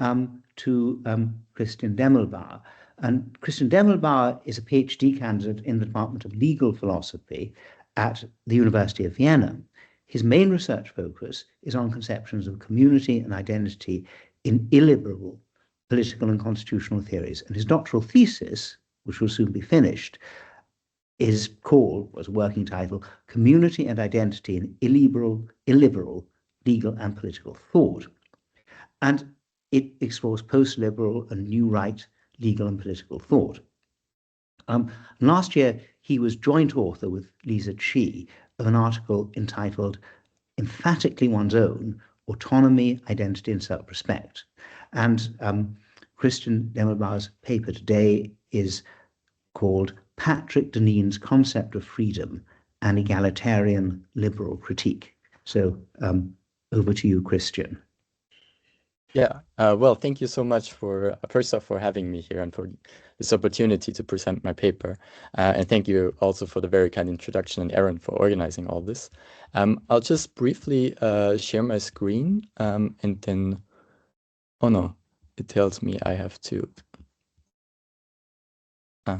to Christian Demmelbauer. And Christian Demmelbauer is a PhD candidate in the Department of Legal Philosophy at the University of Vienna. His main research focus is on conceptions of community and identity in illiberal political and constitutional theories. And his doctoral thesis, which will soon be finished, is called, was a working title, Community and Identity in Illiberal Legal and Political Thought. And it explores post-liberal and new right legal and political thought. Last year, he was joint author with Lisa Chi of an article entitled Emphatically One's Own, Autonomy, Identity and Self-Respect. And Christian Demmelbauer's paper today is called Patrick Deneen's Concept of Freedom, an Egalitarian Liberal Critique. So over to you, Christian. Yeah, well, thank you so much for, first off, for having me here and for this opportunity to present my paper. And thank you also for the very kind introduction and Aaron for organizing all this. I'll just briefly share my screen and then, oh no, it tells me I have to. Right.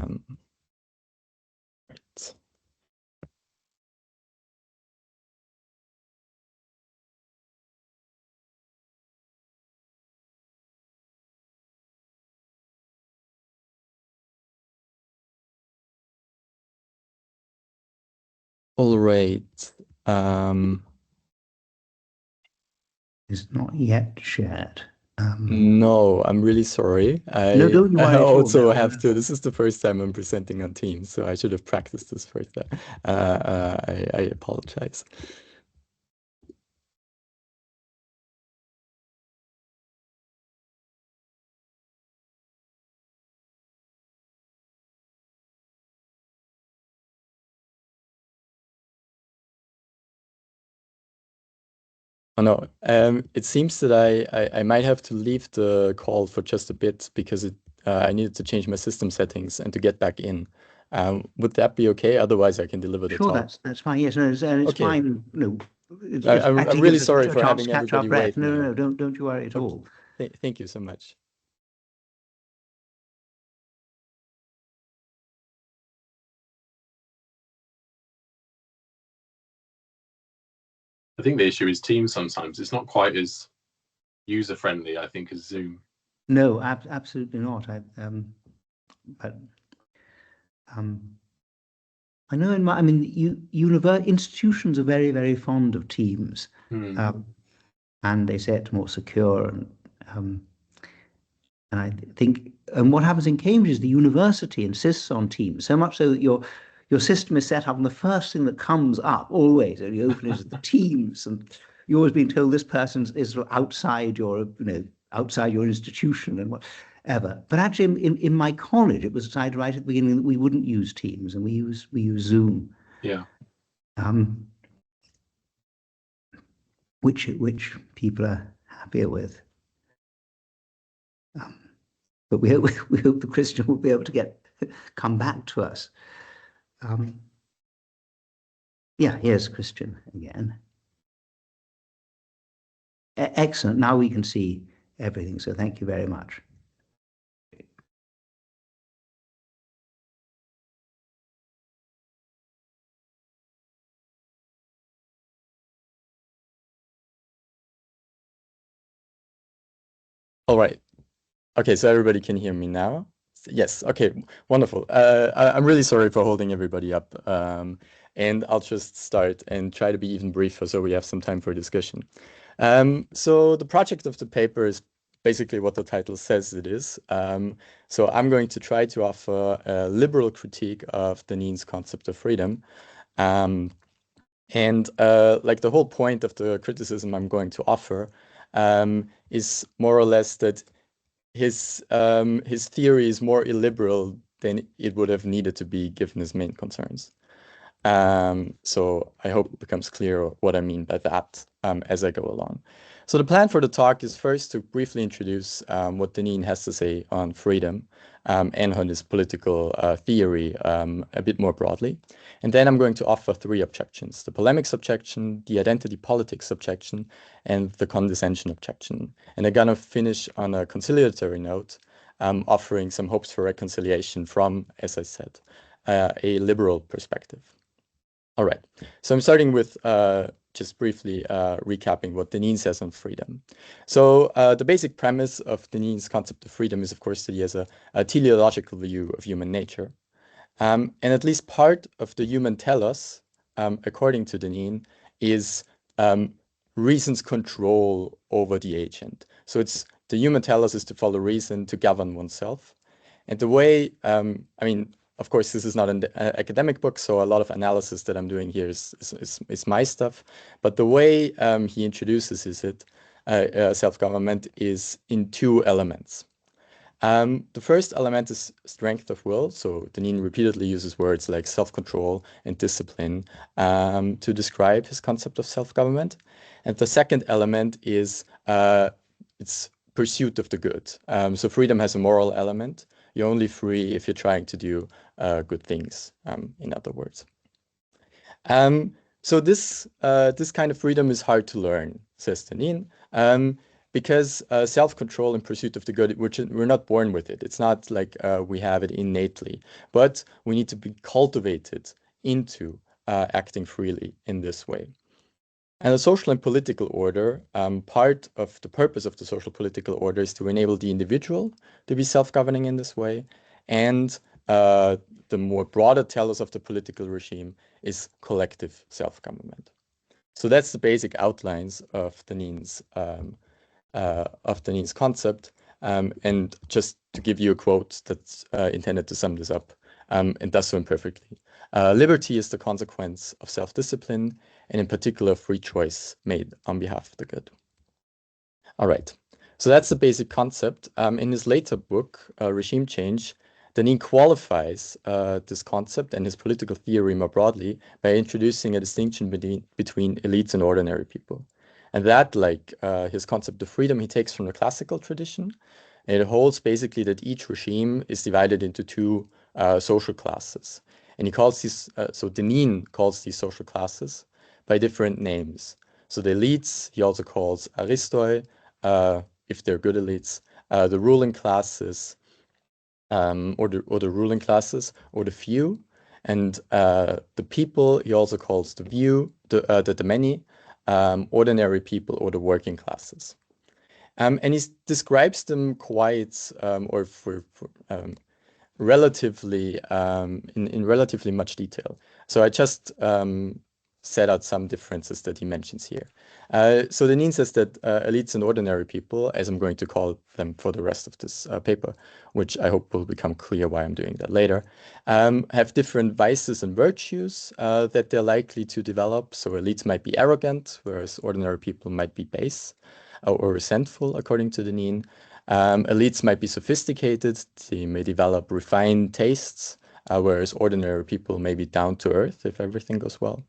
All right. It's not yet shared. No, I'm really sorry. No, don't you worry I at all. also No, have to. This is the first time I'm presenting on Teams, so I should have practiced this first. I apologize. Oh no, it seems that I might have to leave the call for just a bit because I needed to change my system settings and to get back in. Would that be okay? Otherwise, I can deliver the Sure, talk. that's fine. Yes, no, it's Okay. fine. No, I'm really sorry for having everybody wait. No, don't you worry at all. Thank you so much. I think the issue is Teams sometimes. It's not quite as user-friendly, I think, as Zoom. No, absolutely not. I know institutions are very, very fond of Teams, and they say it's more secure. And I think, and what happens in Cambridge is the university insists on Teams so much so that your system is set up, and the first thing that comes up always, when you open it, is the Teams, and you're always being told this person is outside your, outside your institution and whatever. But actually, in my college, it was decided right at the beginning that we wouldn't use Teams and we use Zoom. Yeah. Which people are happier with. But we hope the Christian will be able to come back to us. Yeah, here's Christian again. Excellent. Now we can see everything. So thank you very much. All right. Okay, so everybody can hear me now. Yes. Okay. Wonderful. I'm really sorry for holding everybody up. And I'll just start and try to be even briefer so we have some time for discussion. So the project of the paper is basically what the title says it is. So I'm going to try to offer a liberal critique of Deneen's concept of freedom. And like the whole point of the criticism I'm going to offer is more or less that his theory is more illiberal than it would have needed to be given his main concerns. So I hope it becomes clear what I mean by that as I go along. So the plan for the talk is first to briefly introduce what Deneen has to say on freedom, and on his political theory a bit more broadly. And then I'm going to offer 3 objections: the polemics objection, the identity politics objection, and the condescension objection. And I'm going to finish on a conciliatory note, offering some hopes for reconciliation from, as I said, a liberal perspective. All right, so I'm starting with just briefly recapping what Deneen says on freedom. So the basic premise of Deneen's concept of freedom is, of course, that he has a teleological view of human nature. And at least part of the human telos, according to Deneen, is reason's control over the agent. So it's the human telos is to follow reason, to govern oneself. And the way, I mean, of course, this is not an academic book, so a lot of analysis that I'm doing here is my stuff. But the way he introduces self-government is in 2 elements. The first element is strength of will. So Deneen repeatedly uses words like self-control and discipline to describe his concept of self-government. And the second element is its pursuit of the good. So freedom has a moral element. You're only free if you're trying to do good things, in other words. So this kind of freedom is hard to learn, says Deneen, because self-control and pursuit of the good, we're not born with it. It's not like we have it innately, but we need to be cultivated into acting freely in this way. And the social and political order, part of the purpose of the social political order is to enable the individual to be self-governing in this way. And the more broader telos of the political regime is collective self-government. So that's the basic outlines of Deneen's concept. And just to give you a quote that's intended to sum this up, and does so imperfectly. Liberty is the consequence of self-discipline, and in particular, free choice made on behalf of the good. All right, so that's the basic concept. In his later book, Regime Change, Deneen qualifies this concept and his political theory more broadly by introducing a distinction between elites and ordinary people. And that, like his concept of freedom, he takes from the classical tradition. And it holds basically that each regime is divided into 2 social classes. And he calls these, so Deneen calls these social classes by different names. So the elites, he also calls aristoi, if they're good elites, the ruling classes, or the ruling classes, or the few, and the people, he also calls the many, ordinary people, or the working classes. And he describes them quite, relatively in relatively much detail. So I just set out some differences that he mentions here. So Deneen says that elites and ordinary people, as I'm going to call them for the rest of this paper, which I hope will become clear why I'm doing that later, have different vices and virtues that they're likely to develop. So elites might be arrogant, whereas ordinary people might be base or resentful, according to Deneen. Elites might be sophisticated, they may develop refined tastes, whereas ordinary people may be down to earth if everything goes well.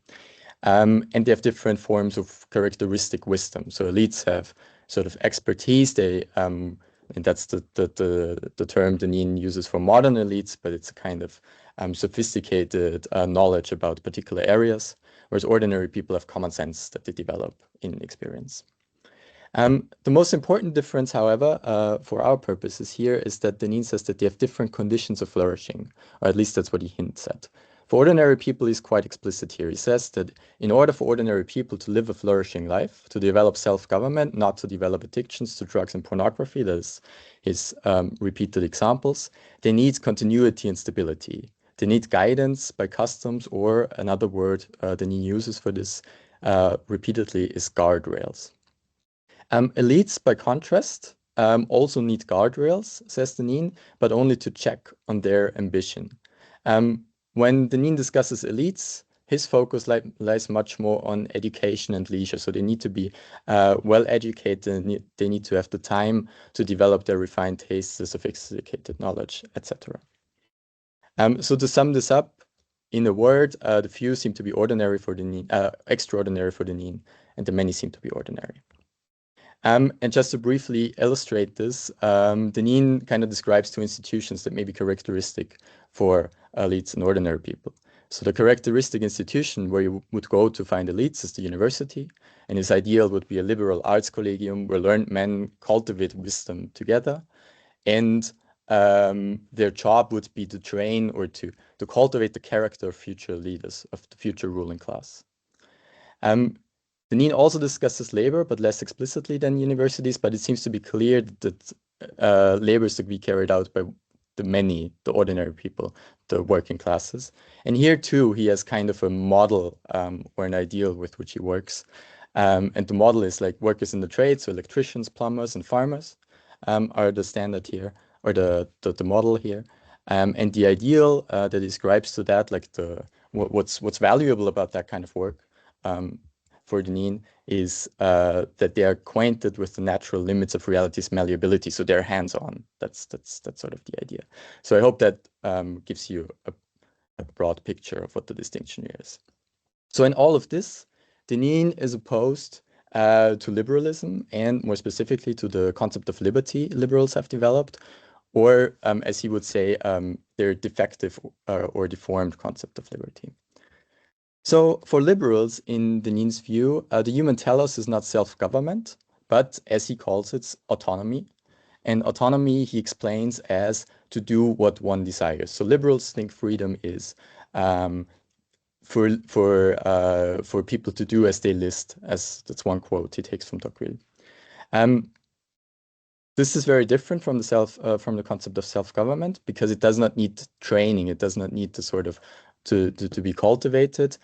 And they have different forms of characteristic wisdom. So elites have sort of expertise, and that's the term Deneen uses for modern elites, but it's a kind of sophisticated knowledge about particular areas, whereas ordinary people have common sense that they develop in experience. The most important difference, however, for our purposes here is that Deneen says that they have different conditions of flourishing, or at least that's what he hints at. For ordinary people, he's quite explicit here. He says that in order for ordinary people to live a flourishing life, to develop self-government, not to develop addictions to drugs and pornography, that is his repeated examples, they need continuity and stability. They need guidance by customs, or another word Deneen uses for this repeatedly is guardrails. Elites, by contrast, also need guardrails, says Deneen, but only to check on their ambition. When Deneen discusses elites, his focus lies much more on education and leisure. So they need to be well educated, they need to have the time to develop their refined tastes, the sophisticated knowledge, etc. So to sum this up, in a word, the few seem to be ordinary for Deneen, extraordinary for Deneen, and the many seem to be ordinary. And just to briefly illustrate this, Deneen kind of describes two institutions that may be characteristic for elites and ordinary people. So the characteristic institution where you would go to find elites is the university, and his ideal would be a liberal arts collegium where learned men cultivate wisdom together, and their job would be to train or to cultivate the character of future leaders, of the future ruling class. Deneen also discusses labor, but less explicitly than universities, but it seems to be clear that labor is to be carried out by the ordinary people, the working classes. And here too, he has kind of a model or an ideal with which he works. And the model is like workers in the trades, so electricians, plumbers, and farmers are the standard here, or the model here. And the ideal that describes to that, like what's valuable about that kind of work for Deneen is that they are acquainted with the natural limits of reality's malleability, so they're hands-on. That's sort of the idea. So I hope that gives you a broad picture of what the distinction is. So in all of this, Deneen is opposed to liberalism, and more specifically to the concept of liberty liberals have developed, or as he would say, their defective or deformed concept of liberty. So for liberals, in Deneen's view, the human telos is not self-government, but as he calls it, autonomy. And autonomy he explains as to do what one desires. So liberals think freedom is for people to do as they list, as that's one quote he takes from Tocqueville. This is very different from the concept of self-government, because it does not need training. It does not need to sort of to be cultivated.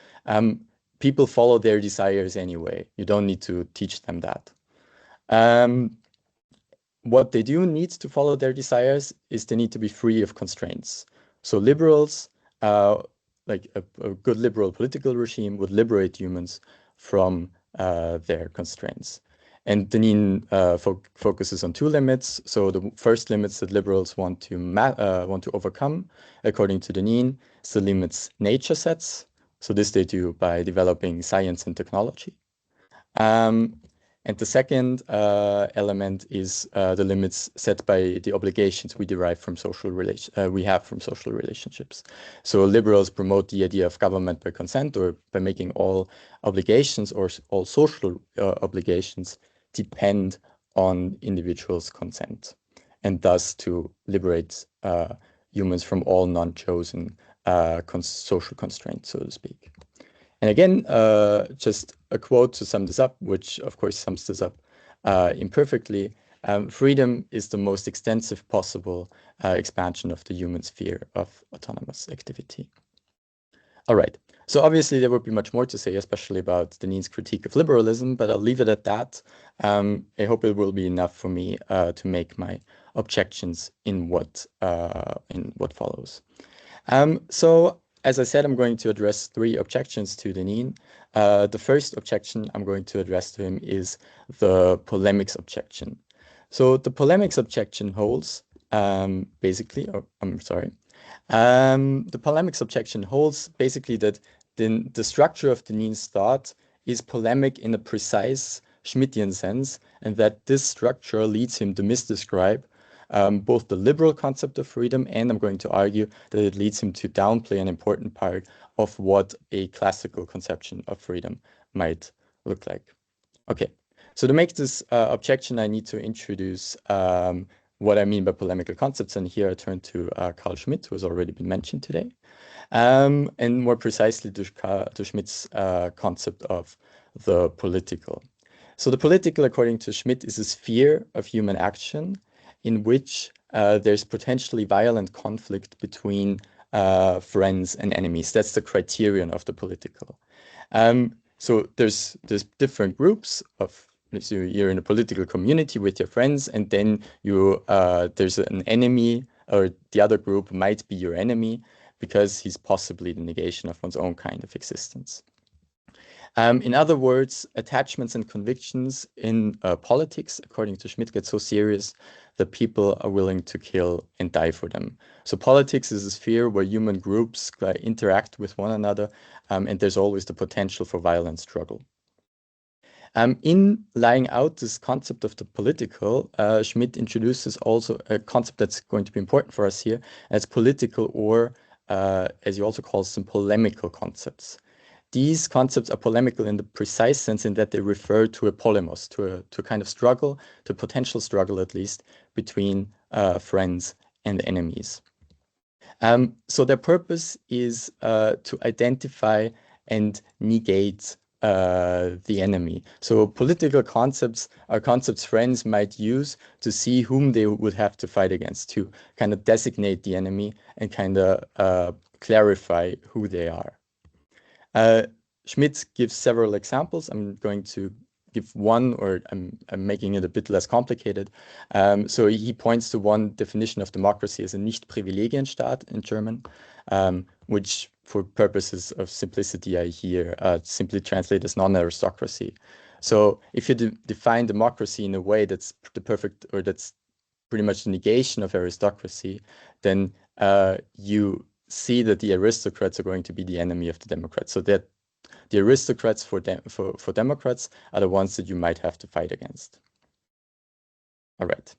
People follow their desires anyway. You don't need to teach them that. What they do need to follow their desires is they need to be free of constraints. So liberals, like a good liberal political regime, would liberate humans from their constraints. And Deneen focuses on two limits. So the first limits that liberals want to overcome, according to Deneen, is the limits nature sets. So this they do by developing science and technology. And the second element is the limits set by the obligations we derive from social relationships. So liberals promote the idea of government by consent, or by making all obligations or all social obligations depend on individuals' consent, and thus to liberate humans from all non-chosen social constraints, so to speak. And again, just a quote to sum this up, which of course sums this up imperfectly. Freedom is the most extensive possible expansion of the human sphere of autonomous activity. All right. So obviously there would be much more to say, especially about Deneen's critique of liberalism, but I'll leave it at that. I hope it will be enough for me to make my objections in what follows. So as I said, I'm going to address three objections to Deneen. The first objection I'm going to address to him is the polemics objection. So the polemics objection holds basically, the polemics objection holds basically that the structure of Deneen's thought is polemic in a precise Schmittian sense, and that this structure leads him to misdescribe both the liberal concept of freedom, and I'm going to argue that it leads him to downplay an important part of what a classical conception of freedom might look like. Okay, so to make this objection, I need to introduce what I mean by polemical concepts, and here I turn to Carl Schmitt, who has already been mentioned today, and more precisely to Schmitt's concept of the political. So the political, according to Schmitt, is a sphere of human action in which there's potentially violent conflict between friends and enemies. That's the criterion of the political. So there's different groups of, so you're in a political community with your friends, and then there's an enemy, or the other group might be your enemy because he's possibly the negation of one's own kind of existence. In other words, attachments and convictions in politics, according to Schmitt, get so serious that people are willing to kill and die for them. So politics is a sphere where human groups interact with one another, and there's always the potential for violent struggle. In laying out this concept of the political, Schmidt introduces also a concept that's going to be important for us here as political, or as he also calls them, polemical concepts. These concepts are polemical in the precise sense in that they refer to a polemos, to a kind of struggle, to a potential struggle at least, between friends and enemies. So their purpose is to identify and negate the enemy. So political concepts are concepts friends might use to see whom they would have to fight against, to kind of designate the enemy and kind of clarify who they are. Schmidt gives several examples. I'm going to give one, or I'm making it a bit less complicated. So he points to one definition of democracy as a Nicht-Privilegienstaat in German, which for purposes of simplicity, I here simply translate as non-aristocracy. So if you define democracy in a way that's the perfect, or that's pretty much the negation of aristocracy, then you see that the aristocrats are going to be the enemy of the Democrats. So that the aristocrats for Democrats are the ones that you might have to fight against. All right.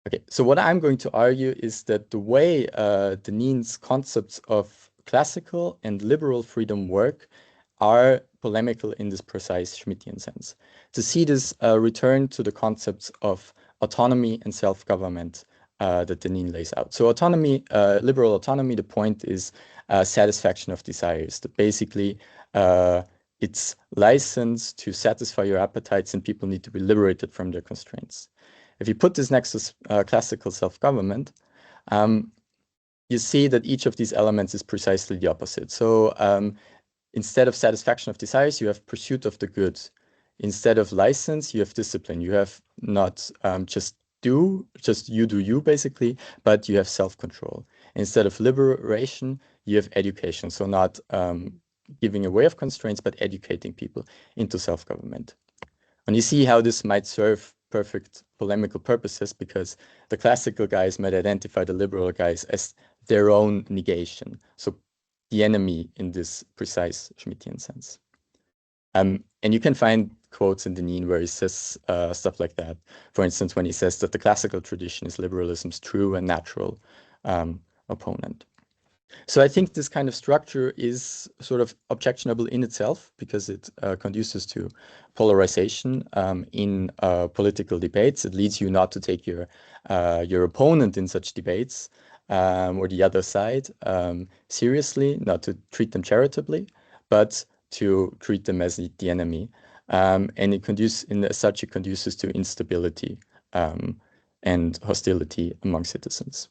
Okay, so what I'm going to argue is that the way Deneen's concepts of classical and liberal freedom work are polemical in this precise Schmittian sense. To see this return to the concepts of autonomy and self-government that Deneen lays out. So autonomy, liberal autonomy, the point is satisfaction of desires. That basically it's license to satisfy your appetites, and people need to be liberated from their constraints. If you put this next to classical self-government, you see that each of these elements is precisely the opposite. So instead of satisfaction of desires, you have pursuit of the good. Instead of license, you have discipline. You have not just you do you basically, but you have self-control. Instead of liberation, you have education. So not giving away of constraints, but educating people into self-government. And you see how this might serve perfect polemical purposes, because the classical guys might identify the liberal guys as their own negation. So the enemy in this precise Schmittian sense. And you can find quotes in Deneen where he says stuff like that. For instance, when he says that the classical tradition is liberalism's true and natural opponent. So I think this kind of structure is sort of objectionable in itself, because it conduces to polarization in political debates. It leads you not to take your opponent in such debates, or the other side, seriously, not to treat them charitably, but to treat them as the enemy. And it conduces to instability and hostility among citizens.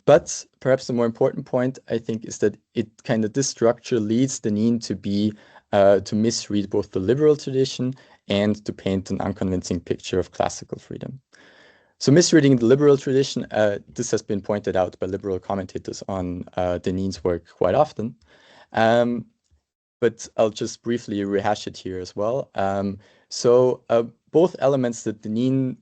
But perhaps the more important point, I think, is that this structure leads Deneen to misread both the liberal tradition and to paint an unconvincing picture of classical freedom. So misreading the liberal tradition, this has been pointed out by liberal commentators on Deneen's work quite often. But I'll just briefly rehash it here as well. So both elements that Deneen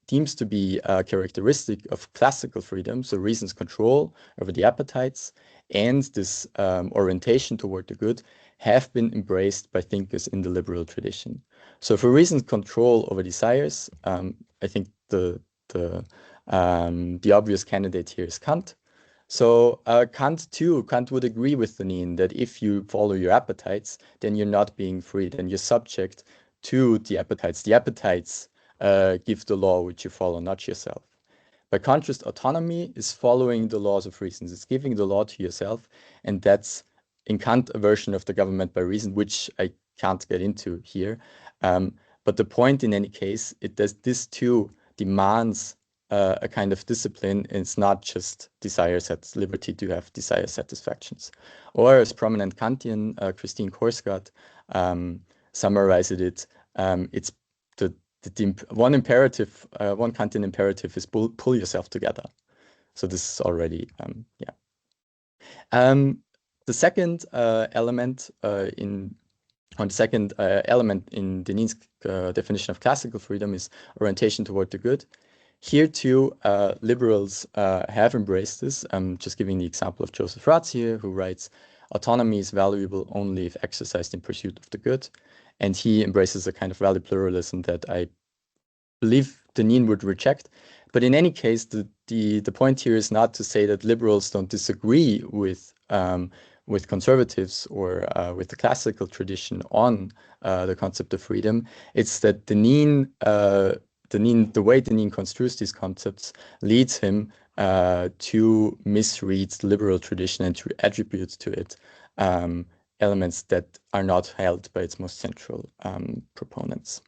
deems to be characteristic of classical freedom, so reason's control over the appetites and this orientation toward the good, have been embraced by thinkers in the liberal tradition. So for reason's control over desires, I think the obvious candidate here is Kant. So Kant would agree with Deneen that if you follow your appetites, then you're not being free, then you're subject to the appetites. The appetites give the law which you follow, not yourself. By contrast, autonomy is following the laws of reason. It's giving the law to yourself, and that's, in Kant, a version of the government by reason, which I can't get into here. But the point, in any case, this too demands a kind of discipline. It's not just desires, it's liberty to have desire satisfactions. Or as prominent Kantian Christine Korsgaard summarized it, it's one Kantian imperative is pull yourself together. So this is already, the second element in Deneen's definition of classical freedom is orientation toward the good. Here too, liberals have embraced this. I'm just giving the example of Joseph Ratzinger, who writes, autonomy is valuable only if exercised in pursuit of the good. and he embraces a kind of value pluralism that I believe Deneen would reject. But in any case, the point here is not to say that liberals don't disagree with conservatives or with the classical tradition on the concept of freedom. It's that Deneen, the way Deneen construes these concepts leads him to misread the liberal tradition and to attribute to it elements that are not held by its most central proponents.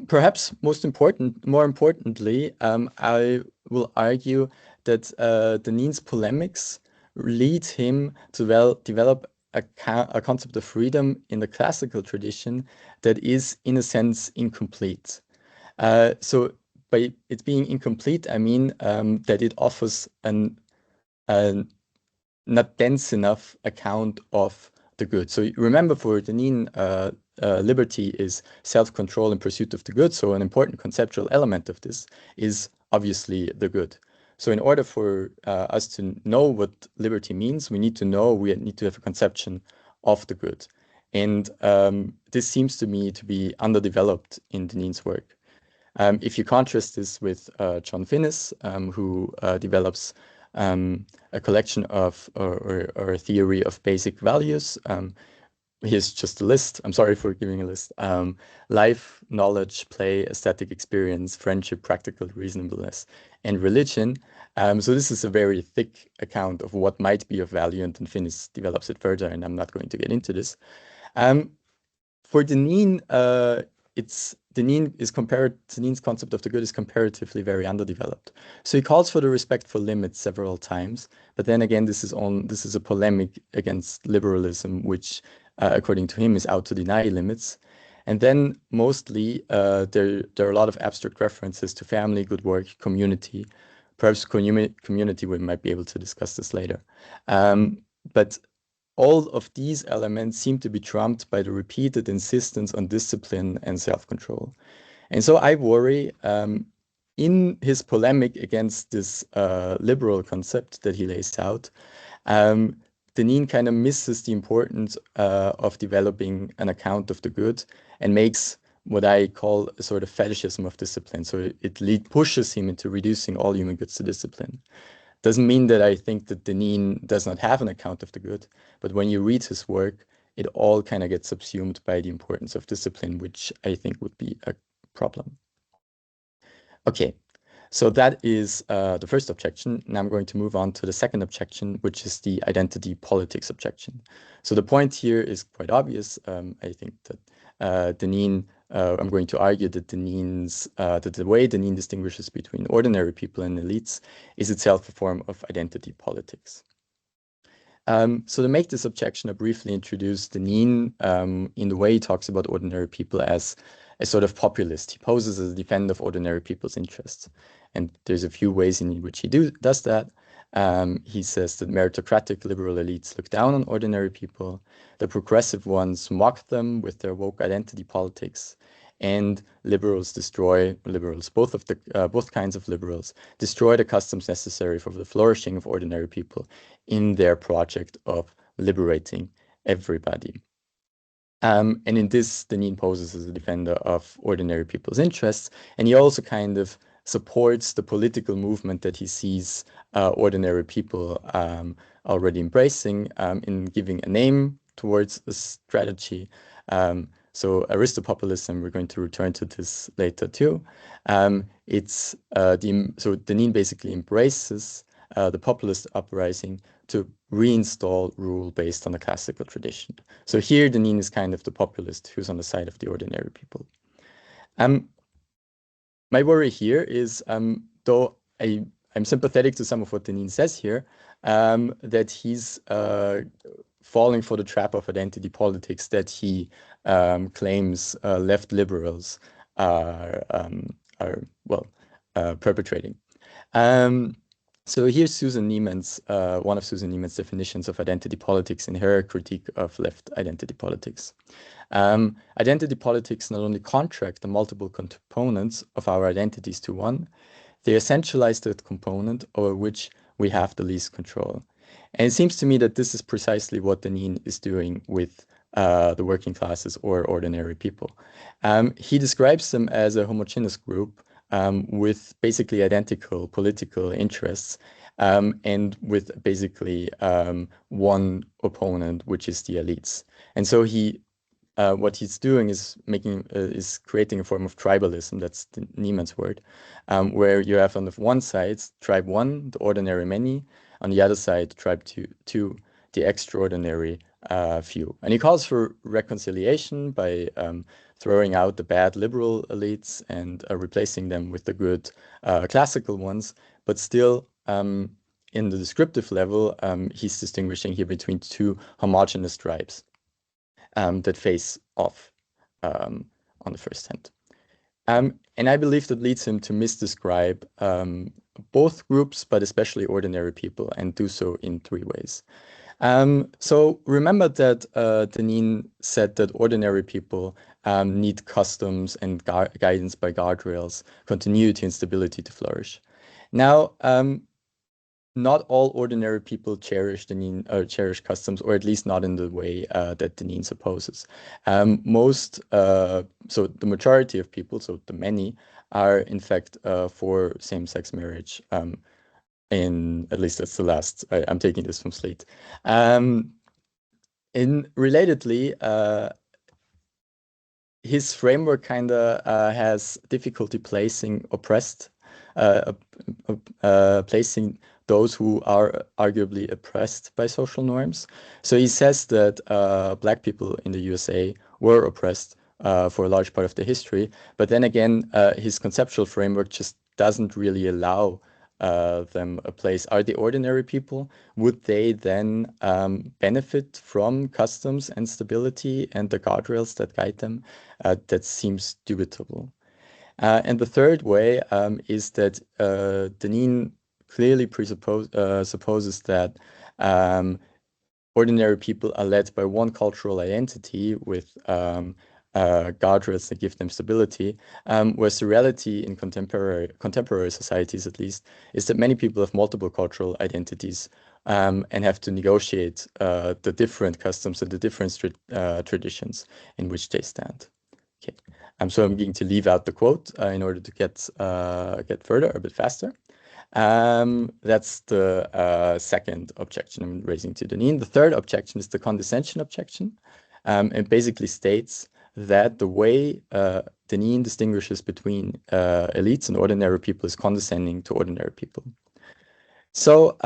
Perhaps more importantly, I will argue that Deneen's polemics lead him to develop a concept of freedom in the classical tradition that is, in a sense, incomplete. So by it being incomplete, I mean that it offers a not dense enough account of the good. So remember, for Deneen, liberty is self-control in pursuit of the good. So an important conceptual element of this is obviously the good. So in order for us to know what liberty means, we need to have a conception of the good. And this seems to me to be underdeveloped in Deneen's work. If you contrast this with John Finnis, who develops a collection of or a theory of basic values. Here's just a list. I'm sorry for giving a list. Life, knowledge, play, aesthetic experience, friendship, practical reasonableness, and religion. So this is a very thick account of what might be of value, and then Finnis develops it further, and I'm not going to get into this. For Deneen, Deneen's concept of the good is comparatively very underdeveloped. So he calls for the respect for limits several times, but then again, this is a polemic against liberalism, which, according to him, is out to deny limits. And then mostly there are a lot of abstract references to family, good work, community. Perhaps community, we might be able to discuss this later. But all of these elements seem to be trumped by the repeated insistence on discipline and self-control. And so I worry, in his polemic against this liberal concept that he lays out, Deneen kind of misses the importance of developing an account of the good and makes what I call a sort of fetishism of discipline. So it pushes him into reducing all human goods to discipline. Doesn't mean that I think that Deneen does not have an account of the good, but when you read his work, it all kind of gets subsumed by the importance of discipline, which I think would be a problem. Okay, so that is the first objection. Now I'm going to move on to the second objection, which is the identity politics objection. So the point here is quite obvious. I think that Deneen, I'm going to argue that that the way Deneen distinguishes between ordinary people and elites is itself a form of identity politics. So to make this objection, I briefly introduce Deneen in the way he talks about ordinary people as a sort of populist. He poses as a defender of ordinary people's interests. And there's a few ways in which he does that. He says that meritocratic liberal elites look down on ordinary people. The progressive ones mock them with their woke identity politics. And liberals, both kinds of liberals, destroy the customs necessary for the flourishing of ordinary people in their project of liberating everybody. And in this, Deneen poses as a defender of ordinary people's interests, and he also kind of supports the political movement that he sees ordinary people already embracing in giving a name towards the strategy. So Aristopopulism, we're going to return to this later too. So Deneen basically embraces the populist uprising to reinstall rule based on the classical tradition. So here Deneen is kind of the populist who's on the side of the ordinary people. My worry here is, though I'm sympathetic to some of what Deneen says here, that he's falling for the trap of identity politics that he claims left liberals are perpetrating. So here's Susan Niemann's, one of Susan Niemann's definitions of identity politics in her critique of left identity politics. Identity politics not only contract the multiple components of our identities to one, they essentialize that component over which we have the least control. And it seems to me that this is precisely what Deneen is doing with the working classes or ordinary people. He describes them as a homogeneous group with basically identical political interests and with basically one opponent, which is the elites. And so what he's doing is creating a form of tribalism. That's Niemann's word, where you have on the one side tribe one, the ordinary many, on the other side tribe two, the extraordinary few. And he calls for reconciliation by throwing out the bad liberal elites and replacing them with the good classical ones. But still, in the descriptive level, he's distinguishing here between two homogeneous tribes that face off on the first hand. And I believe that leads him to misdescribe both groups, but especially ordinary people, and do so in three ways. So remember that Deneen said that ordinary people need customs and guidance by guardrails, continuity and stability to flourish. Now, not all ordinary people cherish cherish customs, or at least not in the way that Deneen supposes. So the majority of people, so the many, are in fact for same-sex marriage. At least that's the last. I'm taking this from Slate. Relatedly, his framework kind of has difficulty placing placing those who are arguably oppressed by social norms. So he says that Black people in the USA were oppressed for a large part of the history, but then again, his conceptual framework just doesn't really allow them a place. Are they ordinary people? Would they then benefit from customs and stability and the guardrails that guide them? That seems dubitable. And the third way is that Deneen clearly supposes that ordinary people are led by one cultural identity with guardrails that give them stability, whereas the reality in contemporary societies, at least, is that many people have multiple cultural identities and have to negotiate the different customs and the different traditions in which they stand. Okay, so I'm going to leave out the quote in order to get further a bit faster. That's the second objection I'm raising to Deneen. The third objection is the condescension objection. It basically states that the way Deneen distinguishes between elites and ordinary people is condescending to ordinary people. So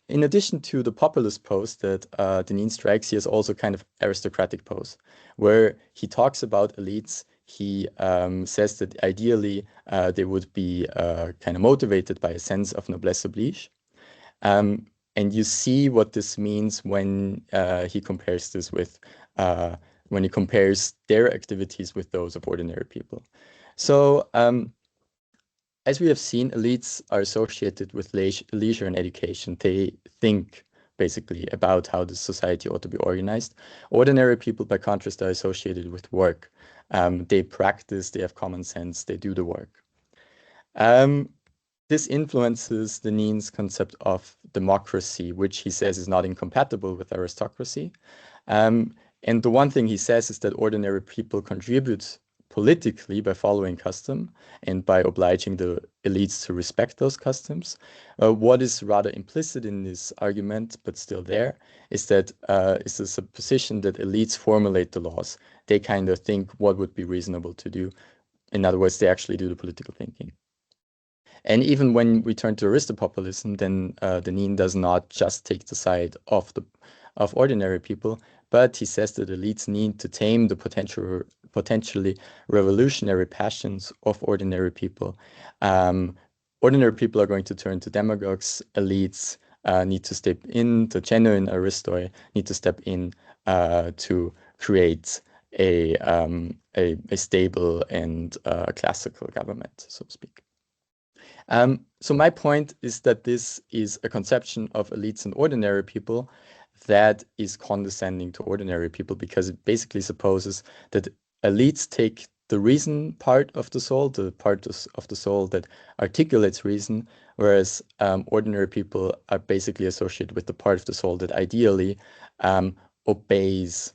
in addition to the populist pose that Deneen strikes, he has also kind of aristocratic pose, where he talks about elites. He says that ideally they would be kind of motivated by a sense of noblesse oblige. And you see what this means when he compares this with when he compares their activities with those of ordinary people. So as we have seen, elites are associated with leisure and education. They think basically about how the society ought to be organized. Ordinary people, by contrast, are associated with work. They practice, they have common sense, they do the work. This influences Deneen's concept of democracy, which he says is not incompatible with aristocracy. And the one thing he says is that ordinary people contribute politically by following custom and by obliging the elites to respect those customs. What is rather implicit in this argument, but still there, is that is the supposition that elites formulate the laws. They kind of think what would be reasonable to do. In other words, they actually do the political thinking. And even when we turn to Aristopopulism, then Deneen does not just take the side of ordinary people, but he says that elites need to tame the potentially revolutionary passions of ordinary people. Ordinary people are going to turn to demagogues. Elites need to step in. The genuine aristoi need to step in to create a stable and classical government, so to speak. So my point is that this is a conception of elites and ordinary people that is condescending to ordinary people, because it basically supposes that elites take the reason part of the soul, the part of the soul that articulates reason, whereas ordinary people are basically associated with the part of the soul that ideally obeys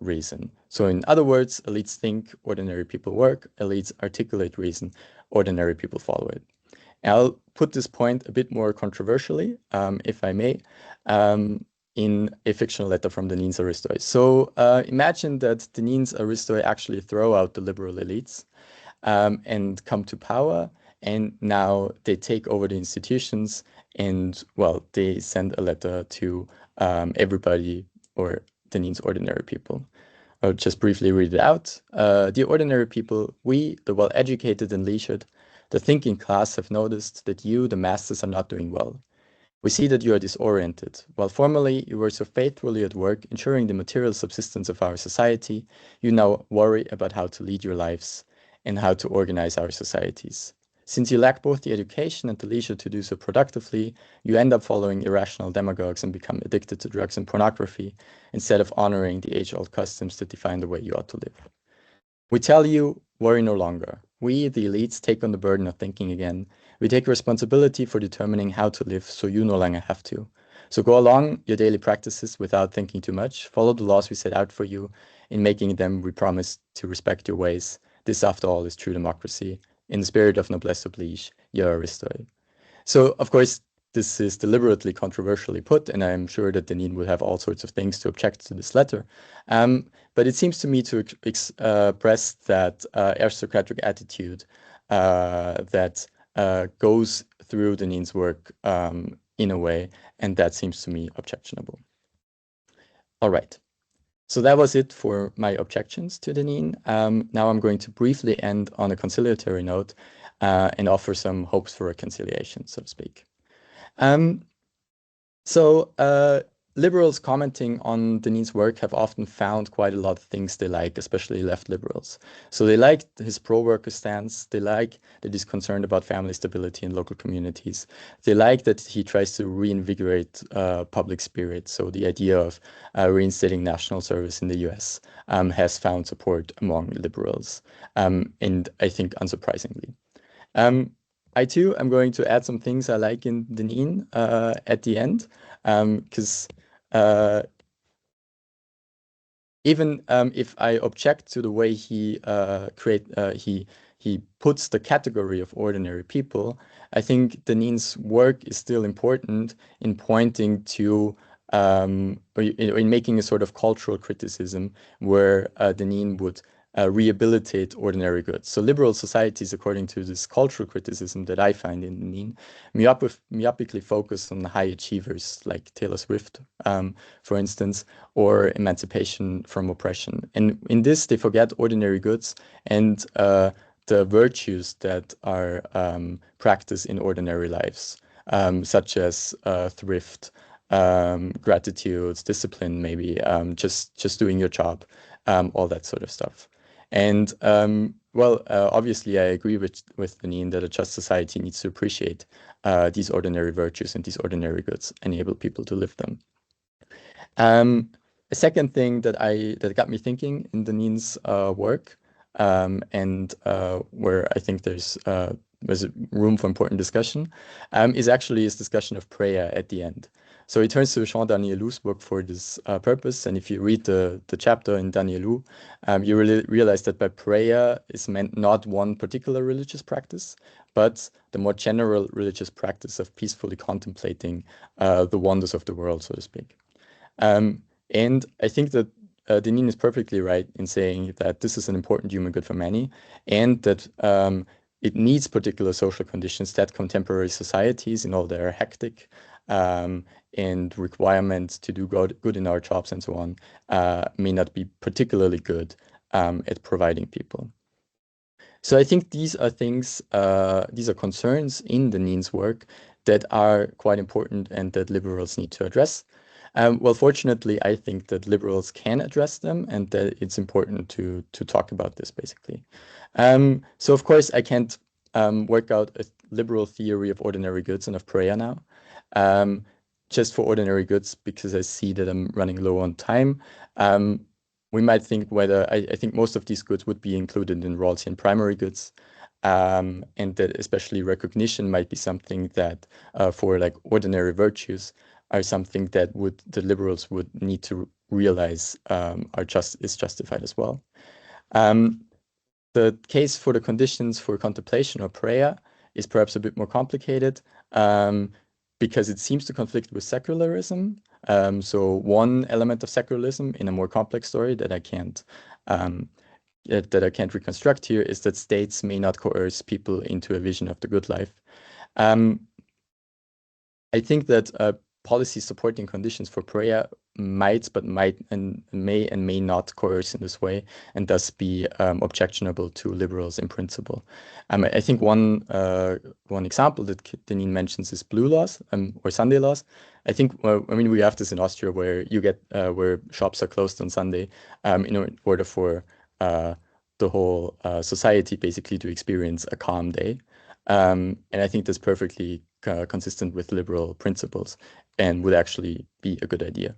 reason. So in other words, elites think, ordinary people work, elites articulate reason, ordinary people follow it. I'll put this point a bit more controversially, if I may, in a fictional letter from Deneen's Aristoi. So imagine that Deneen's Aristoi actually throw out the liberal elites and come to power, and now they take over the institutions, and, well, they send a letter to everybody, or Deneen's ordinary people. I'll just briefly read it out. Dear ordinary people, we, the well-educated and leisured, the thinking class, have noticed that you, the masters, are not doing well. We see that you are disoriented. While formerly you were so faithfully at work ensuring the material subsistence of our society, you now worry about how to lead your lives and how to organize our societies. Since you lack both the education and the leisure to do so productively, you end up following irrational demagogues and become addicted to drugs and pornography instead of honoring the age-old customs that define the way you ought to live. We tell you, worry no longer. We, the elites, take on the burden of thinking again. We take responsibility for determining how to live, so you no longer have to. So go along your daily practices without thinking too much. Follow the laws we set out for you. In making them, we promise to respect your ways. This, after all, is true democracy. In the spirit of noblesse oblige, your Aristoi. So, of course, this is deliberately controversially put, and I'm sure that Deneen would have all sorts of things to object to this letter. But it seems to me to express that aristocratic attitude that goes through Deneen's work in a way, and that seems to me objectionable. All right. So that was it for my objections to Deneen. Now I'm going to briefly end on a conciliatory note and offer some hopes for reconciliation, so to speak. Liberals commenting on Deneen's work have often found quite a lot of things they like, especially left liberals. So they like his pro-worker stance. They like that he's concerned about family stability in local communities. They like that he tries to reinvigorate public spirit. So the idea of reinstating national service in the US has found support among liberals, and I think unsurprisingly. I too am going to add some things I like in Deneen at the end, because even if I object to the way he he puts the category of ordinary people, I think Deneen's work is still important in pointing to or in making a sort of cultural criticism where Deneen would rehabilitate ordinary goods. So liberal societies, according to this cultural criticism that I find in Deneen, myopically focus on high achievers like Taylor Swift, for instance, or emancipation from oppression. And in this, they forget ordinary goods and the virtues that are practiced in ordinary lives, such as thrift, gratitude, discipline, maybe just doing your job, all that sort of stuff. And obviously, I agree with Deneen that a just society needs to appreciate these ordinary virtues and these ordinary goods, enable people to live them. A second thing that got me thinking in Deneen's work, and where I think there's room for important discussion, is actually his discussion of prayer at the end. So he turns to Jean Danielou's book for this purpose, and if you read the chapter in Danielou, you really realize that by prayer is meant not one particular religious practice, but the more general religious practice of peacefully contemplating the wonders of the world, so to speak. And I think that Deneen is perfectly right in saying that this is an important human good for many, and that it needs particular social conditions that contemporary societies, in all their hectic and requirements to do good in our jobs and so on, may not be particularly good at providing people. So I think these are things, these are concerns in Deneen's work that are quite important and that liberals need to address. Well, fortunately, I think that liberals can address them and that it's important to talk about this, basically. So, of course, I can't work out a liberal theory of ordinary goods and of prayer now, just for ordinary goods, because I see that I'm running low on time. We might think whether, I think most of these goods would be included in royalty and primary goods, and that especially recognition might be something that for like ordinary virtues are something that the liberals would need to realize is justified as well. The case for the conditions for contemplation or prayer is perhaps a bit more complicated because it seems to conflict with secularism. So one element of secularism in a more complex story that I can't reconstruct here is that states may not coerce people into a vision of the good life. I think that policy supporting conditions for prayer may and may not coerce in this way, and thus be objectionable to liberals in principle. I think one example that Deneen mentions is blue laws or Sunday laws. I think we have this in Austria where you get where shops are closed on Sunday in order for the whole society basically to experience a calm day. And I think that's perfectly consistent with liberal principles and would actually be a good idea.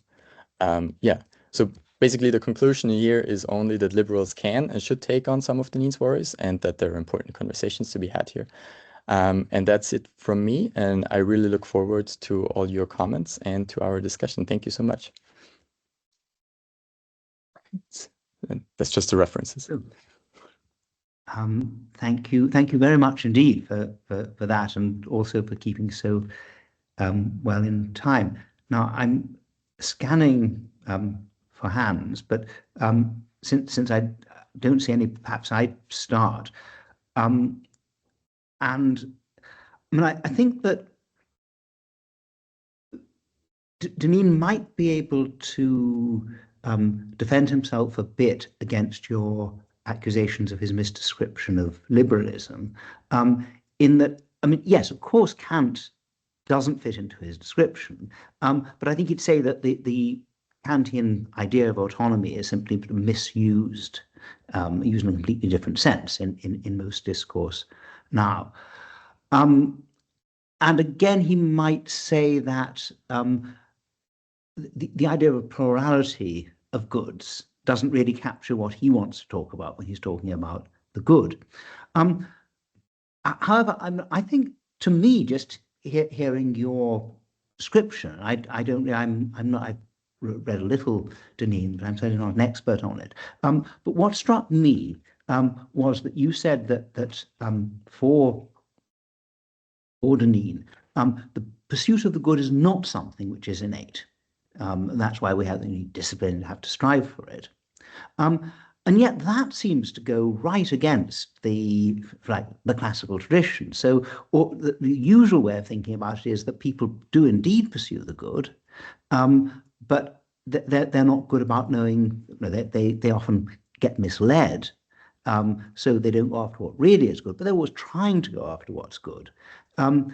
So basically the conclusion here is only that liberals can and should take on some of Deneen's worries, and that there are important conversations to be had here. And that's it from me, and I really look forward to all your comments and to our discussion. Thank you so much. And that's just the references. Thank you very much indeed for that, and also for keeping so well in time. Now I'm scanning for hands, but since I don't see any, perhaps I start. And I mean, I think that Deneen might be able to defend himself a bit against your accusations of his misdescription of liberalism, in that, I mean, yes, of course, Kant doesn't fit into his description, but I think he'd say that the Kantian idea of autonomy is simply misused, used in a completely different sense in most discourse now. And again, he might say that the idea of a plurality of goods doesn't really capture what he wants to talk about when he's talking about the good. However, I think, to me, just hearing your description, I've read a little Deneen, but I'm certainly not an expert on it. But what struck me was that you said that for Deneen, the pursuit of the good is not something which is innate. That's why we need discipline and have to strive for it. And yet that seems to go right against the classical tradition. So the usual way of thinking about it is that people do indeed pursue the good, but they're not good about knowing, they often get misled. So they don't go after what really is good, but they're always trying to go after what's good. And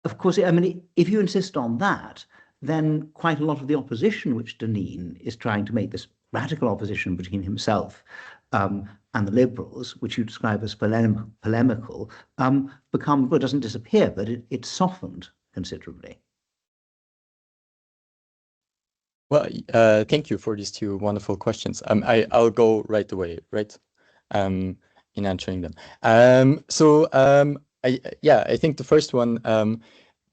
of course, I mean, if you insist on that, then quite a lot of the opposition which Deneen is trying to make, this radical opposition between himself and the liberals, which you describe as polemical, doesn't disappear, but it's softened considerably. Well, thank you for these two wonderful questions. I'll go right away, in answering them. I think the first one,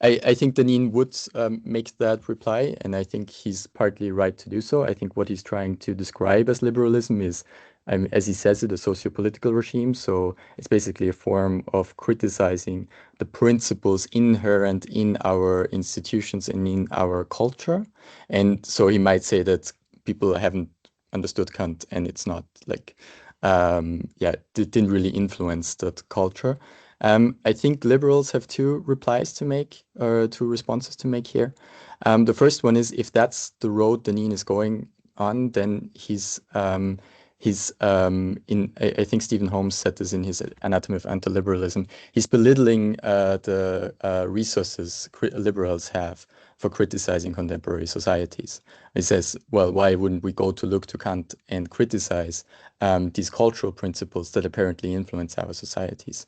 I think Deneen would make that reply, and I think he's partly right to do so. I think what he's trying to describe as liberalism is, as he says it, a socio-political regime. So it's basically a form of criticizing the principles inherent in our institutions and in our culture. And so he might say that people haven't understood Kant, and it's not like, it didn't really influence that culture. I think liberals have two replies to make, or two responses to make here. The first one is, if that's the road Deneen is going on, then I think Stephen Holmes said this in his Anatomy of Anti-Liberalism, he's belittling the resources liberals have for criticizing contemporary societies. He says, well, why wouldn't we go to look to Kant and criticize these cultural principles that apparently influence our societies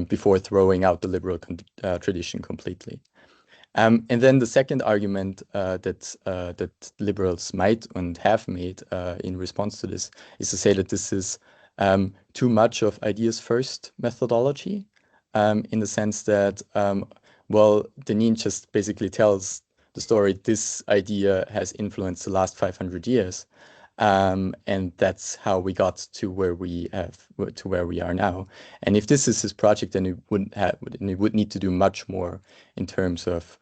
before throwing out the liberal tradition completely? And then the second argument that liberals might and have made in response to this is to say that this is too much of ideas first methodology, in the sense that, Deneen just basically tells the story, this idea has influenced the last 500 years. And that's how we got to where we are now. And if this is his project, then it would need to do much more in terms of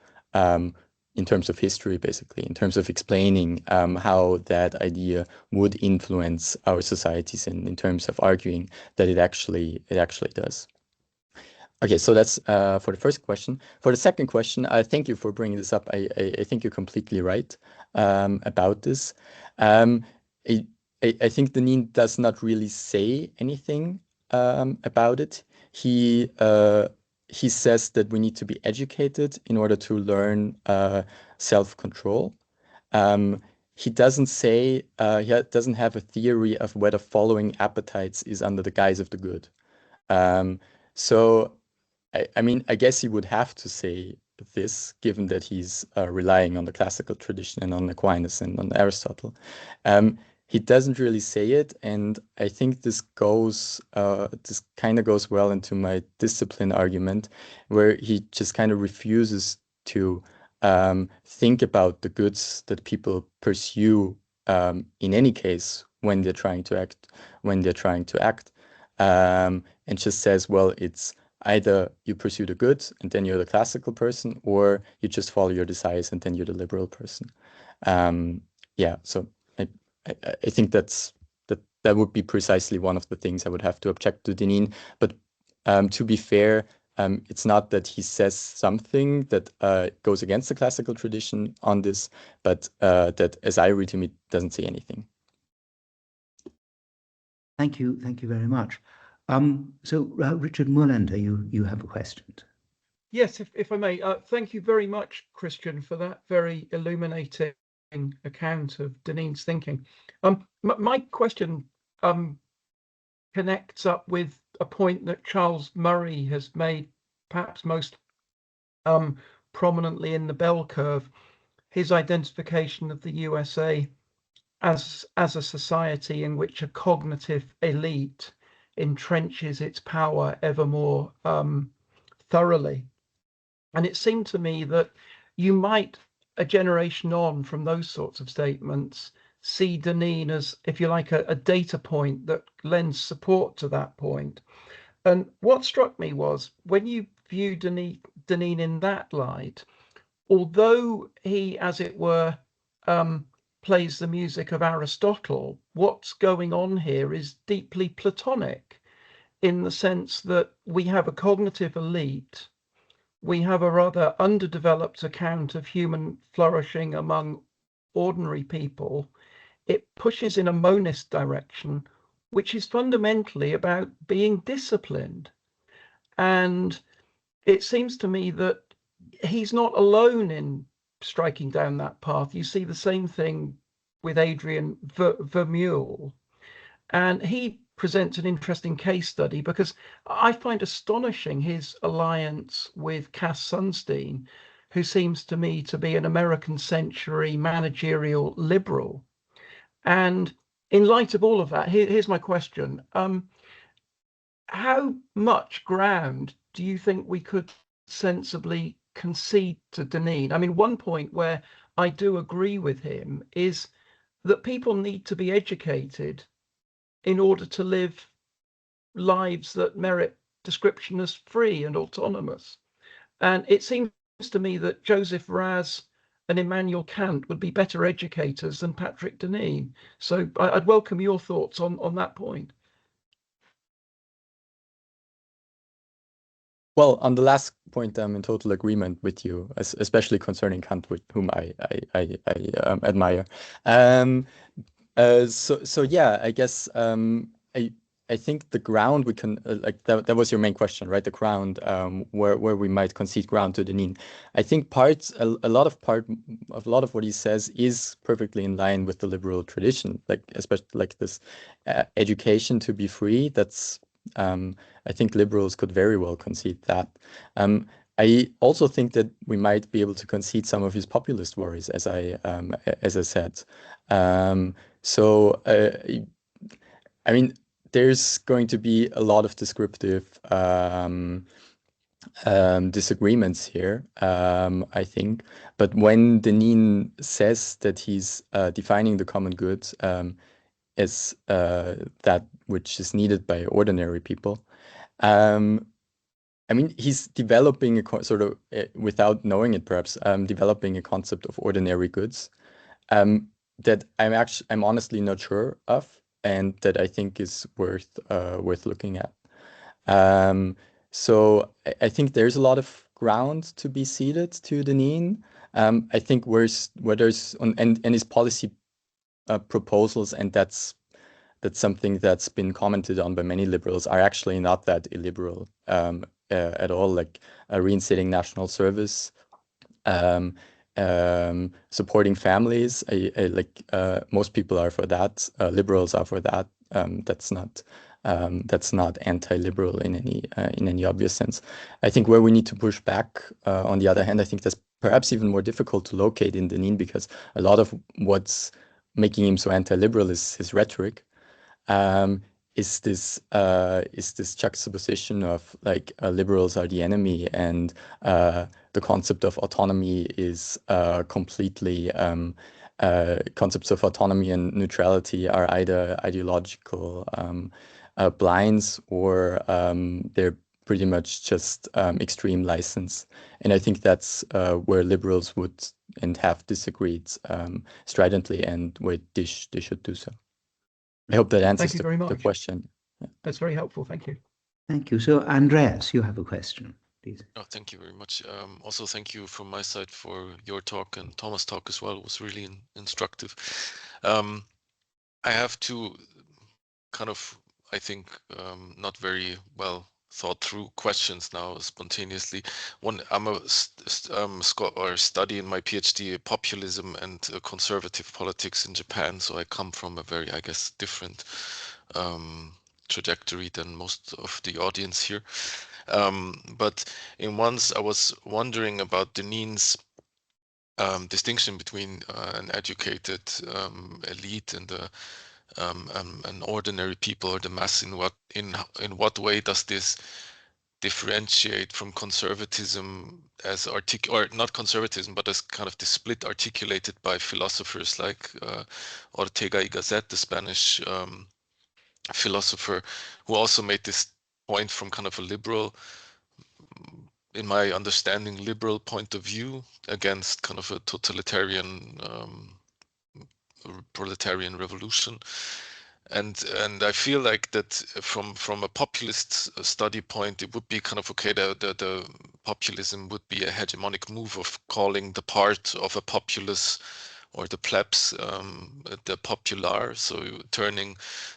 history, basically, in terms of explaining how that idea would influence our societies, and in terms of arguing that it actually does. Okay, so that's for the first question. For the second question, I thank you for bringing this up. I think you're completely right about this. I think Deneen does not really say anything about it. He says that we need to be educated in order to learn self-control. He doesn't say, he doesn't have a theory of whether following appetites is under the guise of the good. So, I mean, I guess he would have to say this, given that he's relying on the classical tradition and on Aquinas and on Aristotle. He doesn't really say it, and I think this kind of goes well into my discipline argument, where he just kind of refuses to think about the goods that people pursue in any case when they're trying to act, and just says, well, it's either you pursue the good and then you're the classical person, or you just follow your desires and then you're the liberal person. Yeah, so I think that would be precisely one of the things I would have to object to Deneen. But to be fair, it's not that he says something that goes against the classical tradition on this, but that, as I read him, it doesn't say anything. Thank you very much. So Richard Moorlander, you have a question. Yes, if I may. Thank you very much, Christian, for that very illuminating account of Deneen's thinking. My question connects up with a point that Charles Murray has made, perhaps most prominently in the bell curve, his identification of the USA as a society in which a cognitive elite entrenches its power ever more thoroughly. And it seemed to me that you might, a generation on from those sorts of statements, see Deneen as, if you like, a data point that lends support to that point. And what struck me was, when you view Deneen in that light, although he, as it were, plays the music of Aristotle, what's going on here is deeply Platonic, in the sense that we have a cognitive elite, we have a rather underdeveloped account of human flourishing among ordinary people. It pushes in a monist direction, which is fundamentally about being disciplined. And it seems to me that he's not alone in striking down that path. You see the same thing with Adrian Vermeulen. And he presents an interesting case study, because I find astonishing his alliance with Cass Sunstein, who seems to me to be an American century managerial liberal. And in light of all of that, here's my question. How much ground do you think we could sensibly concede to Deneen? I mean, one point where I do agree with him is that people need to be educated in order to live lives that merit description as free and autonomous. And it seems to me that Joseph Raz and Immanuel Kant would be better educators than Patrick Deneen. So I'd welcome your thoughts on that point. Well, on the last point, I'm in total agreement with you, especially concerning Kant, with whom I admire. So yeah, I guess I think the ground we can like that was your main question, right? The ground where we might concede ground to Deneen. I think a lot of what he says is perfectly in line with the liberal tradition, like especially like this education to be free. That's I think liberals could very well concede that. I also think that we might be able to concede some of his populist worries, as I said. So I mean, there's going to be a lot of descriptive disagreements here, I think. But when Deneen says that he's defining the common good as that which is needed by ordinary people, I mean, he's developing a sort of, without knowing it perhaps, developing a concept of ordinary goods that I'm honestly not sure of, and that I think is worth looking at. So I think there's a lot of ground to be ceded to Deneen. I think where there's and his policy proposals, and that's something that's been commented on by many liberals, are actually not that illiberal at all, like reinstating national service, supporting families. Like most people are for that. Liberals are for that. That's not anti-liberal in any obvious sense. I think where we need to push back, on the other hand, I think that's perhaps even more difficult to locate in Deneen, because a lot of what's making him so anti-liberal is his rhetoric. Is this juxtaposition of like liberals are the enemy, and the concept of autonomy is completely concepts of autonomy and neutrality are either ideological blinds, or they're pretty much just extreme license. And I think that's where liberals would and have disagreed stridently, and where they should do so. I hope that answers Thank you very the much. question. Yeah. That's very helpful. Thank you. Thank you. So, Andreas, you have a question, please. Oh, thank you very much. Also, thank you from my side for your talk, and Thomas' talk as well. It was really instructive. I have two kind of, I think, not very well thought through questions now spontaneously. One, I'm a study in my PhD populism and conservative politics in Japan, so I come from a very, I guess, different trajectory than most of the audience here. But in once I was wondering about Deneen's distinction between an educated elite and an ordinary people, or the mass. In what way does this differentiate from conservatism as or not conservatism, but as kind of the split articulated by philosophers like Ortega y Gasset, the Spanish philosopher, who also made this point from kind of a liberal, in my understanding, liberal point of view against kind of a totalitarian proletarian revolution. And I feel like that from a populist study point, it would be kind of okay, the populism would be a hegemonic move of calling the part of a populace or the plebs the popular, so turning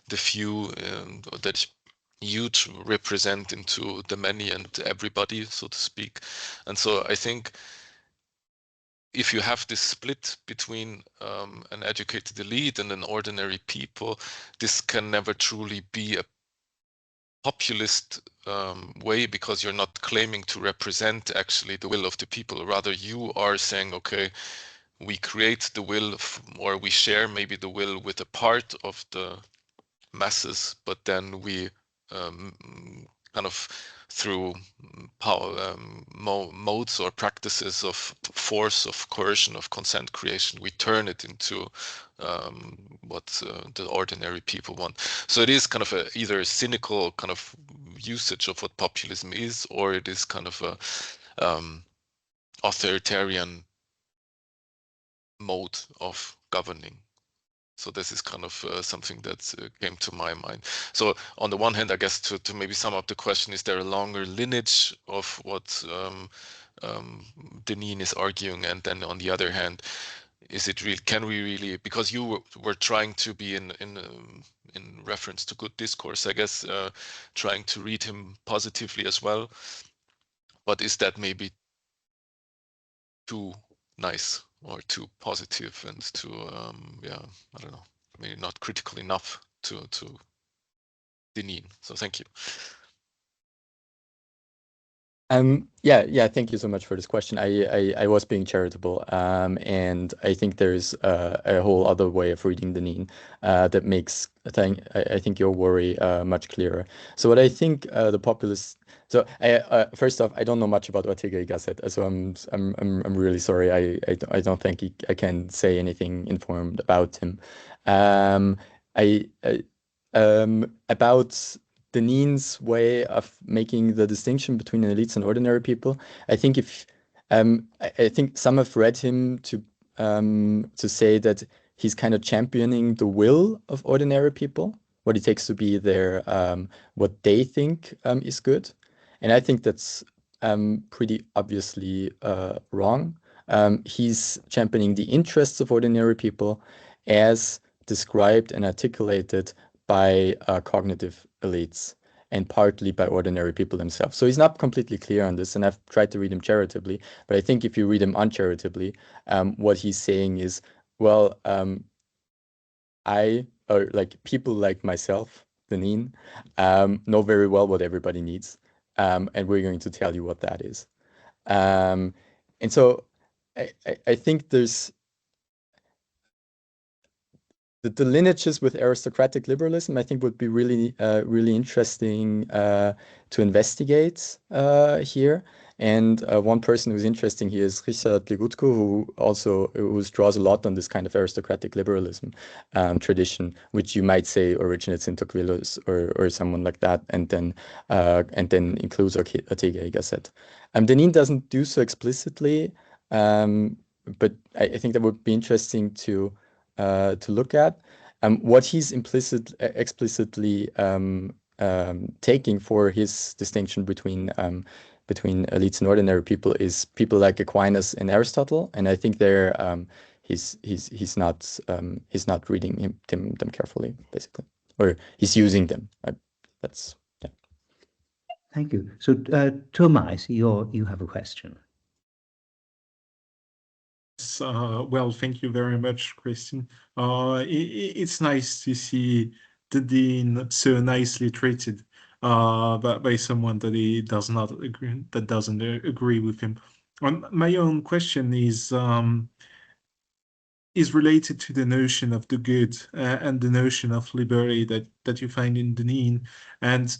the few that you represent into the many and everybody, so to speak. And so I think if you have this split between an educated elite and an ordinary people, this can never truly be a populist way, because you're not claiming to represent actually the will of the people. Rather, you are saying, okay, we create the will or we share maybe the will with a part of the masses, but then we kind of through power, modes or practices of force, of coercion, of consent creation, we turn it into what the ordinary people want. So it is kind of either a cynical kind of usage of what populism is, or it is kind of a authoritarian mode of governing. So this is kind of something that came to my mind. So on the one hand, I guess to maybe sum up the question, is there a longer lineage of what Deneen is arguing? And then on the other hand, is it real? Can we really, because you were trying to be in reference to good discourse, I guess, trying to read him positively as well. But is that maybe too nice or too positive and too yeah, I don't know, maybe not critical enough to Deneen? So thank you. Yeah. Thank you so much for this question. I was being charitable, and I think there's a whole other way of reading Deneen that makes I think your worry much clearer. So what I think the populists. So first off, I don't know much about Ortega y Gasset, so I'm really sorry. I don't think I can say anything informed about him. About Deneen's way of making the distinction between elites and ordinary people. I think I think some have read him to say that he's kind of championing the will of ordinary people, what it takes to be their what they think is good, and I think that's pretty obviously wrong. He's championing the interests of ordinary people as described and articulated by cognitive elites and partly by ordinary people themselves. So he's not completely clear on this, and I've tried to read him charitably, but I think if you read him uncharitably, what he's saying is, well, or like people like myself, Deneen, know very well what everybody needs, and we're going to tell you what that is. And so I think there's the lineages with aristocratic liberalism, I think, would be really, really interesting to investigate here. And one person who's interesting here is Richard Legutko, who draws a lot on this kind of aristocratic liberalism tradition, which you might say originates in Tocqueville or someone like that, and then includes Ortega y Gasset. Deneen doesn't do so explicitly, but I think that would be interesting to look at. What he's explicitly taking for his distinction between elites and ordinary people is people like Aquinas and Aristotle, and I think he's not reading them carefully, basically, or he's using them. That's yeah. Thank you. So Thomas, you have a question. Well, thank you very much, Christian. It's nice to see the dean so nicely treated by someone that he doesn't agree with him. My own question is related to the notion of the good and the notion of liberty that you find in Deneen. And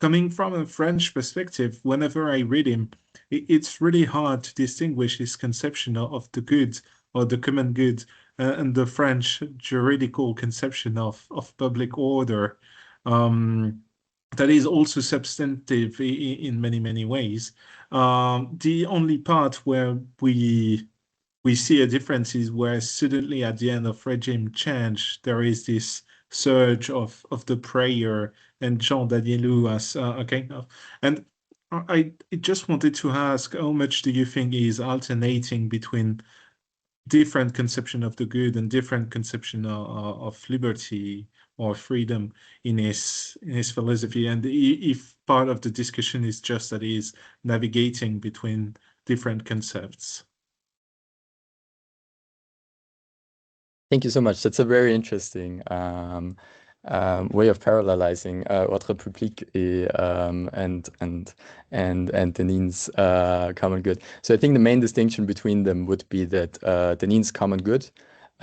coming from a French perspective, whenever I read him, it's really hard to distinguish his conception of the good or the common good and the French juridical conception of public order that is also substantive in many, many ways. The only part where we see a difference is where suddenly at the end of regime change, there is this surge of the prayer and Jean Danielou as okay. And I just wanted to ask, how much do you think is alternating between different conception of the good and different conception of liberty or freedom in his philosophy? And if part of the discussion is just that he's navigating between different concepts. Thank you so much. That's a very interesting way of parallelizing Ordre Public and Deneen's common good. So I think the main distinction between them would be that Deneen's common good,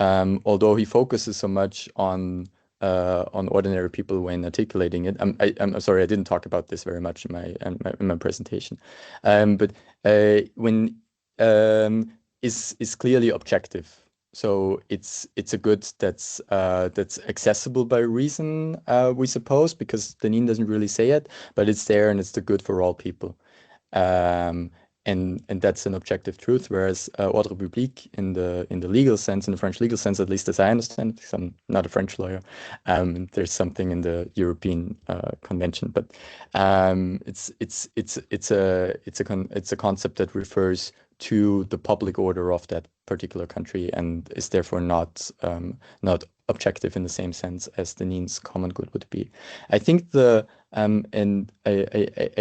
although he focuses so much on ordinary people when articulating it. I'm sorry, I didn't talk about this very much in my presentation, but when is clearly objective. So it's a good that's accessible by reason, we suppose, because Deneen doesn't really say it, but it's there and it's the good for all people, and that's an objective truth. Whereas Ordre Public in the legal sense, in the French legal sense, at least as I understand it, because I'm not a French lawyer, there's something in the European Convention, but it's a concept that refers to the public order of that particular country and is therefore not objective in the same sense as Deneen's common good would be. I think I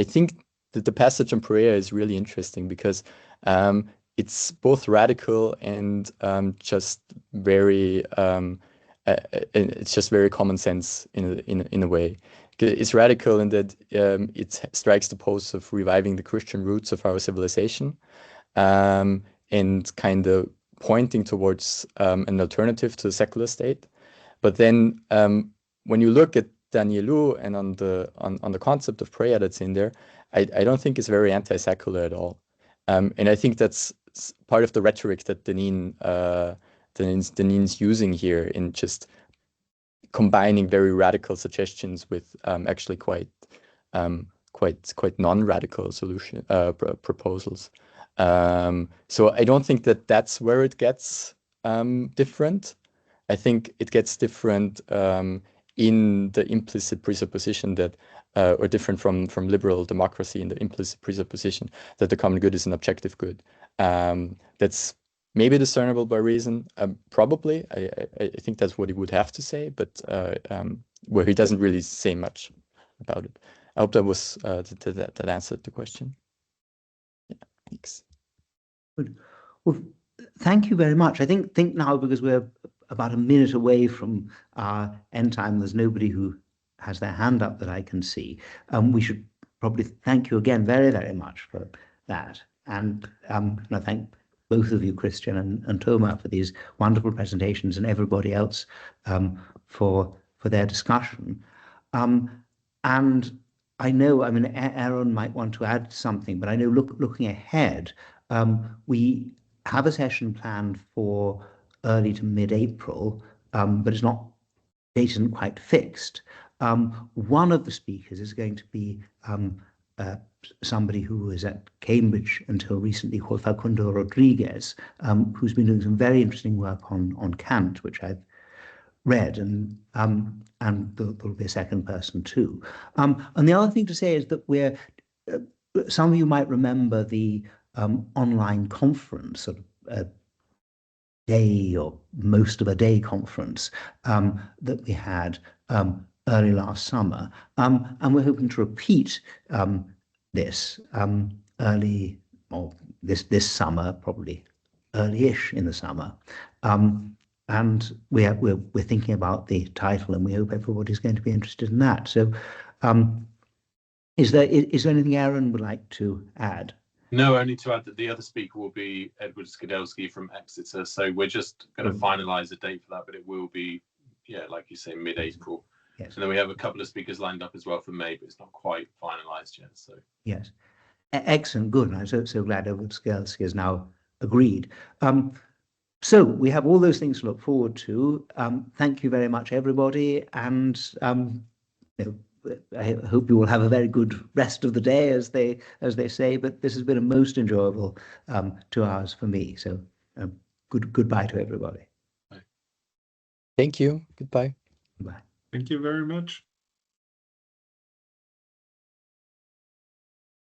think that the passage on prayer is really interesting because it's both radical and just very it's just very common sense in a way, It's radical in that it strikes the pose of reviving the Christian roots of our civilization, and kind of pointing towards an alternative to the secular state. But then when you look at Danielou and on the concept of prayer that's in there, I don't think it's very anti-secular at all. And I think that's part of the rhetoric that Deneen's using here in just combining very radical suggestions with actually quite non-radical solution proposals. So I don't think that that's where it gets different. I think it gets different in the implicit presupposition that, or different from liberal democracy in the implicit presupposition that the common good is an objective good. That's maybe discernible by reason. Probably, I think that's what he would have to say, but where he doesn't really say much about it. I hope that was that answered the question. Yeah, thanks. Good. Well, thank you very much. I think now, because we're about a minute away from our end time, there's nobody who has their hand up that I can see. We should probably thank you again very, very much for that. And I thank both of you, Christian and Thomas, for these wonderful presentations, and everybody else for their discussion. And I know, I mean, Aaron might want to add something, but I know looking ahead, we have a session planned for early to mid-April, but it's not, date isn't quite fixed. One of the speakers is going to be somebody who was at Cambridge until recently, called Facundo Rodriguez, who's been doing some very interesting work on Kant, which I've read, and there'll be a second person too. And the other thing to say is that we're, some of you might remember the online conference, sort of day or most of a day conference that we had early last summer, and we're hoping to repeat this early, or this summer, probably early-ish in the summer, and we're thinking about the title, and we hope everybody's going to be interested in that. So, is there anything Aaron would like to add? No, only to add that the other speaker will be Edward Skidelsky from Exeter. So we're just going to finalise a date for that, but it will be, yeah, like you say, mid-April. Yes. And then we have a couple of speakers lined up as well for May, but it's not quite finalised yet. So yes, excellent, good. I'm so glad Edward Skidelsky has now agreed. So we have all those things to look forward to. Thank you very much, everybody, and I hope you will have a very good rest of the day, as they say. But this has been a most enjoyable 2 hours for me. So goodbye to everybody. Thank you. Goodbye. Bye. Thank you very much.